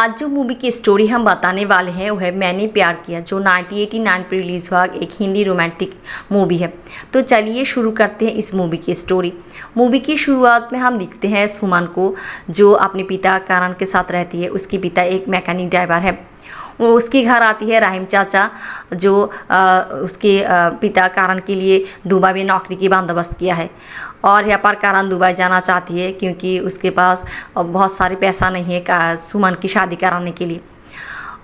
आज जो मूवी की स्टोरी हम बताने वाले हैं वो है मैंने प्यार किया, जो 1989 पर रिलीज़ हुआ एक हिंदी रोमांटिक मूवी है। तो चलिए शुरू करते हैं इस मूवी की स्टोरी। मूवी की शुरुआत में हम देखते हैं सुमन को, जो अपने पिता करण के साथ रहती है। उसके पिता एक मैकेनिक ड्राइवर है। उसके घर आती है रहीम चाचा, जो उसके पिता करण के लिए दुबई में नौकरी की बंदोबस्त किया है। और यहाँ पर करण दुबई जाना चाहती है क्योंकि उसके पास बहुत सारे पैसा नहीं है सुमन की शादी कराने के लिए।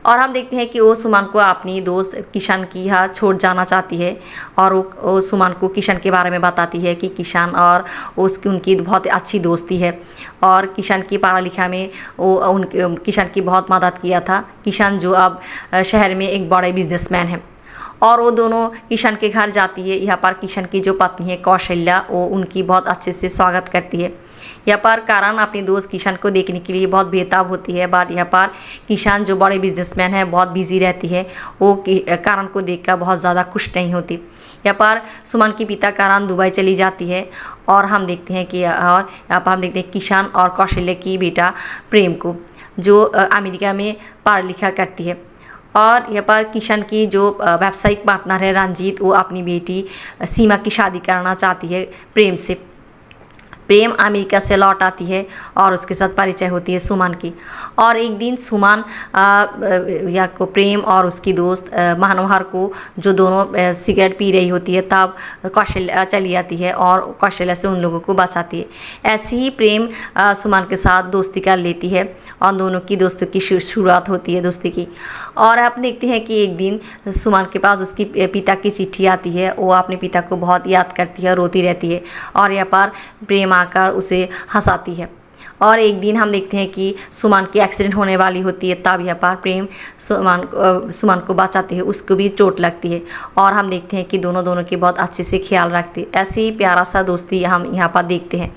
और हम देखते हैं कि वो सुमन को अपनी दोस्त किशन की यहाँ छोड़ जाना चाहती है। और वो सुमन को किशन के बारे में बताती है कि किशन और उनकी बहुत अच्छी दोस्ती है। और किशन की पढ़ा लिखा में किशन की बहुत मदद किया था। किशन जो अब शहर में एक बड़े बिजनेसमैन है। और वो दोनों किशन के घर जाती है। यहाँ पर किशन की जो पत्नी है कौशल्या, वो उनकी बहुत अच्छे से स्वागत करती है। यहाँ पर करण अपनी दोस्त किशन को देखने के लिए बहुत बेताब होती है। बट यहाँ पर किशन जो बड़े बिजनेसमैन है बहुत बिजी रहती है। वो करण को देखकर बहुत ज़्यादा खुश नहीं होती। यहाँ पर सुमन की पिता करण दुबई चली जाती है। और हम देखते हैं कि यहाँ पर हम देखते हैं किशन और कौशल्या की बेटा प्रेम को, जो अमेरिका में पढ़ा लिखा करती है। और यहाँ पर किशन की जो व्यावसायिक पार्टनर है रंजीत, वो अपनी बेटी सीमा की शादी करना चाहती है प्रेम से। प्रेम अमेरिका से लौट आती है और उसके साथ परिचय होती है सुमन की। और एक दिन सुमन या को प्रेम और उसकी दोस्त मनोहर को, जो दोनों सिगरेट पी रही होती है, तब कौशल्या चली आती है और कौशल्या से उन लोगों को बचाती है। ऐसे ही प्रेम सुमन के साथ दोस्ती कर लेती है और दोनों की दोस्ती की शुरुआत होती है दोस्ती की। और आप देखते हैं कि एक दिन सुमन के पास उसकी पिता की चिट्ठी आती है। वो अपने पिता को बहुत याद करती है, रोती रहती है। और यहाँ पर प्रेम आकर उसे हंसाती है। और एक दिन हम देखते हैं कि सुमन की एक्सीडेंट होने वाली होती है, तब यहाँ पर प्रेम सुमन को बचाती है। उसको भी चोट लगती है। और हम देखते हैं कि दोनों के बहुत अच्छे से ख्याल रखते हैं। ऐसे ही प्यारा सा दोस्ती हम यहाँ पर देखते हैं।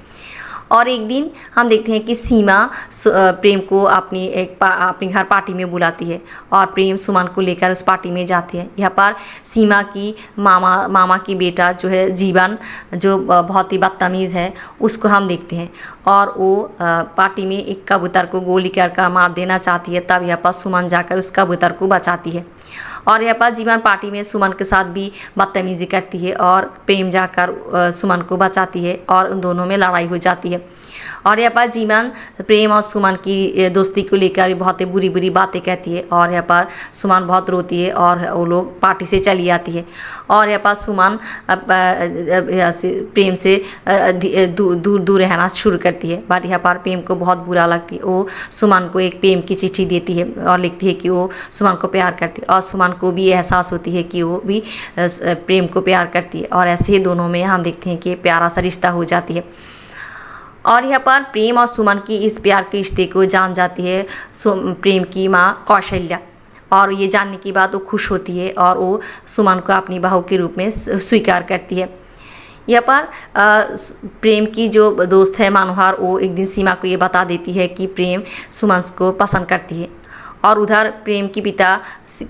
और एक दिन हम देखते हैं कि सीमा प्रेम को अपने घर पार्टी में बुलाती है। और प्रेम सुमन को लेकर उस पार्टी में जाती है। यहाँ पर सीमा की मामा की बेटा जो है जीवन, जो बहुत ही बदतमीज़ है, उसको हम देखते हैं। और वो पार्टी में एक कबूतर को गोली कर मार देना चाहती है। तब यहाँ पर सुमन जाकर उस कबूतर को बचाती है। और यहाँ पर जीवन पार्टी में सुमन के साथ भी बदतमीज़ी करती है और प्रेम जाकर सुमन को बचाती है और उन दोनों में लड़ाई हो जाती है। और यहाँ पर जीवन प्रेम और सुमन की दोस्ती को लेकर बहुत ही बुरी बुरी बातें कहती है। और यहाँ पर सुमन बहुत रोती है और वो लोग पार्टी से चली आती है। और यहाँ पर सुमन प्रेम से दूर रहना शुरू करती है। बट यहाँ पर प्रेम को बहुत बुरा लगती है। वो सुमन को एक प्रेम की चिट्ठी देती है और लिखती है कि वो सुमन को प्यार करती है। और सुमन को भी एहसास होती है कि वो भी प्रेम को प्यार करती है। और ऐसे ही दोनों में हम देखते हैं कि प्यारा सा रिश्ता हो जाती है। और यहाँ पर प्रेम और सुमन की इस प्यार के रिश्ते को जान जाती है प्रेम की माँ कौशल्या। और ये जानने के बाद वो खुश होती है और वो सुमन को अपनी बहू के रूप में स्वीकार करती है। यहाँ पर प्रेम की जो दोस्त है मनोहर, वो एक दिन सीमा को ये बता देती है कि प्रेम सुमन को पसंद करती है। और उधर प्रेम की पिता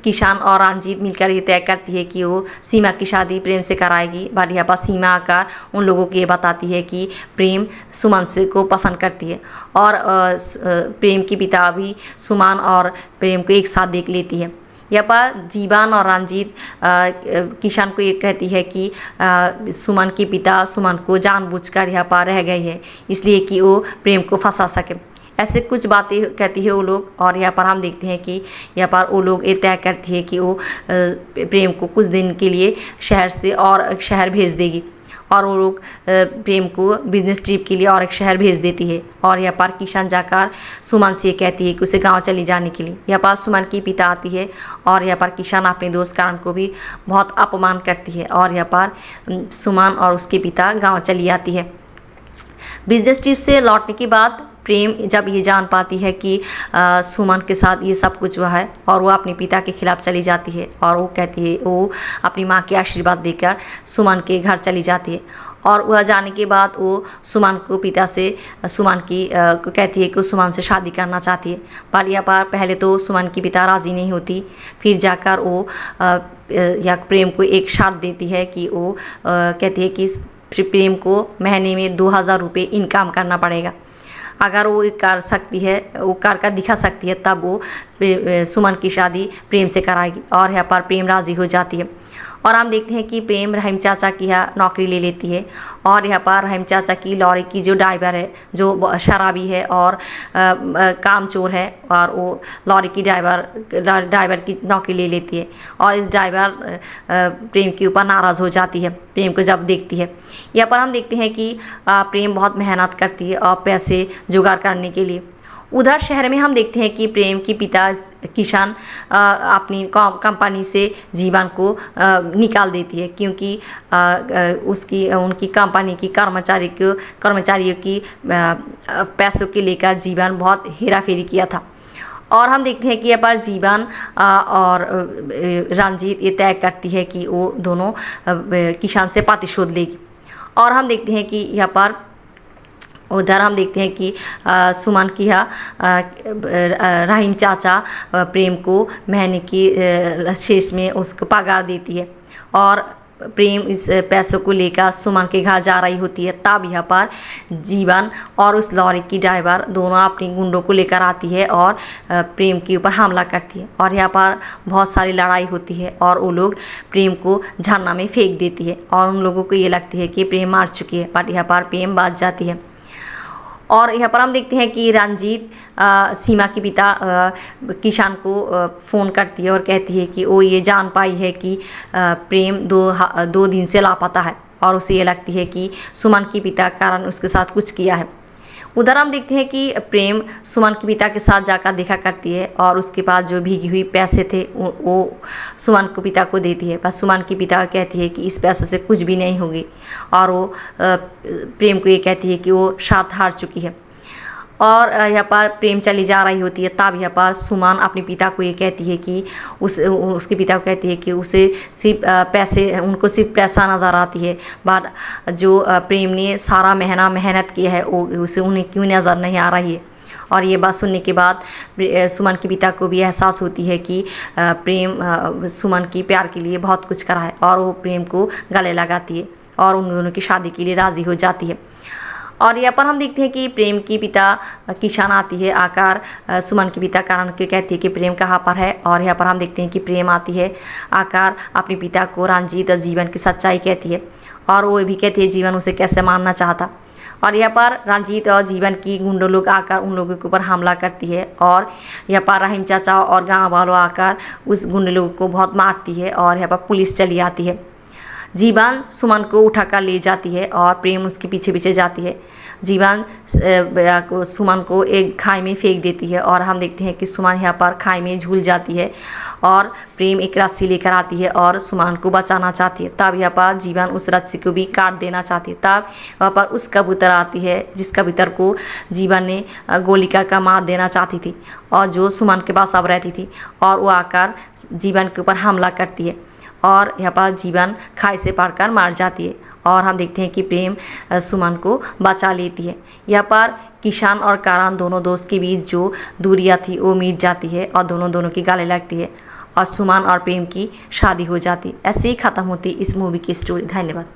किशन और रंजीत मिलकर ये तय करती है कि वो सीमा की शादी प्रेम से कराएगी। बट यहाँ पर सीमा आकर उन लोगों को ये बताती है कि प्रेम सुमन से को पसंद करती है। और प्रेम की पिता भी सुमन और प्रेम को एक साथ देख लेती है। यहाँ पर जीवन और रंजीत किशन को ये कहती है कि सुमन के पिता सुमन को जानबूझकर यहाँ पर रह गए हैं, इसलिए कि वो प्रेम को फंसा सके। ऐसे कुछ बातें कहती है वो लोग। और यहाँ पर हम देखते हैं कि यहाँ पर वो लोग ये तय करती है कि वो प्रेम को कुछ दिन के लिए शहर से और एक शहर भेज देगी। और वो लोग प्रेम को बिजनेस ट्रिप के लिए और एक शहर भेज देती है। और यहाँ पर किशन जाकर सुमन से कहती है कि उसे गांव चली जाने के लिए। यहाँ पर सुमन की पिता आती है और यहाँ पर किशन अपने दोस्त करण को भी बहुत अपमान करती है। और यहाँ पर सुमन और उसके पिता गाँव चली आती है। बिजनेस ट्रिप से लौटने के बाद प्रेम जब ये जान पाती है कि सुमन के साथ ये सब कुछ हुआ है, और वो अपने पिता के खिलाफ़ चली जाती है। और वो कहती है, वो अपनी माँ के आशीर्वाद देकर सुमन के घर चली जाती है। और वह जाने के बाद वो सुमन को पिता से सुमन की कहती है कि वो सुमन से शादी करना चाहती है। पर यहाँ पर पहले तो सुमन की पिता राज़ी नहीं होती। फिर जाकर वो या प्रेम को एक शर्त देती है कि वो कहती है कि प्रेम को महीने में 2000 रुपये इनकम करना पड़ेगा। अगर वो कर सकती है, वो कर दिखा सकती है, तब वो सुमन की शादी प्रेम से कराएगी। और यहाँ पर प्रेम राज़ी हो जाती है। और हम देखते हैं कि प्रेम रहीम चाचा की यहाँ नौकरी ले लेती है। और यहाँ पर रहीम चाचा की लॉरी की जो ड्राइवर है, जो शराबी है और कामचोर है, और वो लॉरी की ड्राइवर की नौकरी ले लेती है। और इस ड्राइवर प्रेम के ऊपर नाराज़ हो जाती है प्रेम को जब देखती है। यहाँ पर हम देखते हैं कि प्रेम बहुत मेहनत करती है और पैसे जुगाड़ करने के लिए। उधर शहर में हम देखते हैं कि प्रेम की पिता किशन अपनी कंपनी से जीवन को निकाल देती है, क्योंकि उनकी कंपनी की कर्मचारियों की पैसों के लेकर जीवन बहुत हेरा फेरी किया था। और हम देखते हैं कि यहाँ पर जीवन और रंजीत ये तय करती है कि वो दोनों किशन से प्रतिशोध लेगी। और हम देखते हैं कि यहाँ पर उधर हम देखते हैं कि सुमन की रहीम चाचा प्रेम को महीने की शेष में उसको पगार देती है। और प्रेम इस पैसों को लेकर सुमन के घर जा रही होती है, तब यहाँ पर जीवन और उस लॉरी की ड्राइवर दोनों अपनी गुंडों को लेकर आती है और प्रेम के ऊपर हमला करती है। और यहाँ पर बहुत सारी लड़ाई होती है और वो लोग प्रेम को झरना में फेंक देती है। और उन लोगों को ये लगती है कि प्रेम मार चुकी है, बट यहाँ पर प्रेम बच जाती है। और यहाँ पर हम देखते हैं कि रंजीत सीमा के पिता किशन को फ़ोन करती है और कहती है कि वो ये जान पाई है कि प्रेम 2 दिन से लापता है, और उसे ये लगती है कि सुमन के पिता के कारण उसके साथ कुछ किया है। उधर हम देखते हैं कि प्रेम सुमन के पिता के साथ जाकर देखा करती है और उसके पास जो भीगी हुई पैसे थे वो सुमन के पिता को देती है। बस सुमन के पिता कहती है कि इस पैसों से कुछ भी नहीं होगी, और वो प्रेम को ये कहती है कि वो साथ हार चुकी है। और यहाँ पर प्रेम चली जा रही होती है, तब यहाँ पर सुमन अपने पिता को ये कहती है कि उसके पिता को कहती है कि उसे उनको सिर्फ पैसा नज़र आती है, बट जो प्रेम ने सारा महीना मेहनत किया है उसे उन्हें क्यों नज़र नहीं आ रही है। और ये बात सुनने के बाद सुमन के पिता को भी एहसास होती है कि प्रेम सुमन की प्यार के लिए बहुत कुछ करा है, और वो प्रेम को गले लगाती है और उन दोनों की शादी के लिए राज़ी हो जाती है। और यहाँ पर हम देखते हैं कि प्रेम की पिता किशन आती है, आकर सुमन के पिता कारण के कहती है कि प्रेम कहाँ पर है। और यहाँ पर हम देखते हैं कि प्रेम आती है, आकर अपने पिता को रंजीत और जीवन की सच्चाई कहती है, और वो भी कहती है जीवन उसे कैसे मारना चाहता। और यहाँ पर रंजीत और जीवन की गुंडों लोग आकर उन लोगों के ऊपर हमला करती है, और यहाँ पर रहीम चाचा और गाँव वालों आकर उस गुंडे लोगों को बहुत मारती है। और यहाँ पर पुलिस चली आती है। जीवन सुमन को उठाकर ले जाती है और प्रेम उसके पीछे पीछे जाती है। जीवन सुमन को एक खाई में फेंक देती है, और हम देखते हैं कि सुमन यहाँ पर खाई में झूल जाती है, और प्रेम एक रस्सी लेकर आती है और सुमन को बचाना चाहती है। तब यहाँ पर जीवन उस रस्सी को भी काट देना चाहती है। तब वहाँ पर उस कबूतर आती है जिस कबूतर को जीवन ने गोली का मार देना चाहती थी, और जो सुमन के पास अब रहती थी, और वो आकर जीवन के ऊपर हमला करती है, और यहाँ पर जीवन खाई से पार मार जाती है। और हम देखते हैं कि प्रेम सुमन को बचा लेती है। यहाँ पर किशन और कारान दोनों दोस्त के बीच जो दूरियां थी वो मिट जाती है, और दोनों की गले लगती है, और सुमन और प्रेम की शादी हो जाती है। ऐसे ही ख़त्म होती इस मूवी की स्टोरी। धन्यवाद।